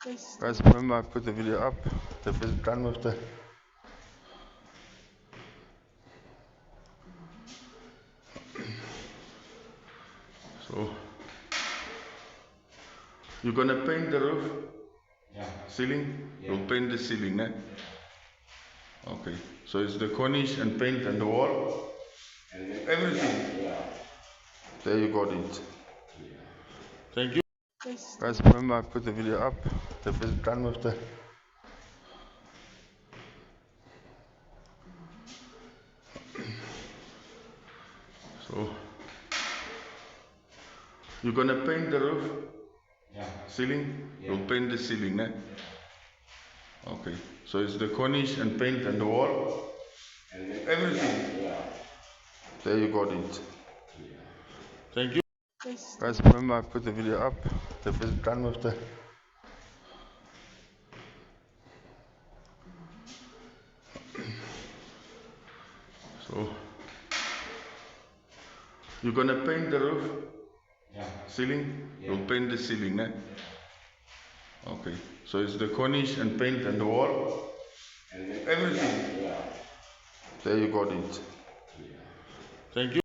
Guys, remember I put the video up. The first done with the so you're gonna paint the roof? Yeah. Ceiling? Yeah. You'll paint the ceiling, eh? Okay. So it's the cornice and paint and the wall? Everything? Yeah. There you got it. Yeah. Thank you. Guys, remember I put the video up. The first done with the so you're gonna paint the roof? Yeah. Ceiling? Yeah. You'll paint the ceiling, eh? Okay. So it's the cornice and paint and the wall? Everything? Yeah. There you got it. Yeah. Thank you. Guys, remember I put the video up. The first done with the so you're gonna paint the roof? Yeah. Ceiling? Yeah. You'll paint the ceiling, eh? Okay. So it's the cornice and paint and the wall? Everything? Yeah. There you got it. Yeah. Thank you.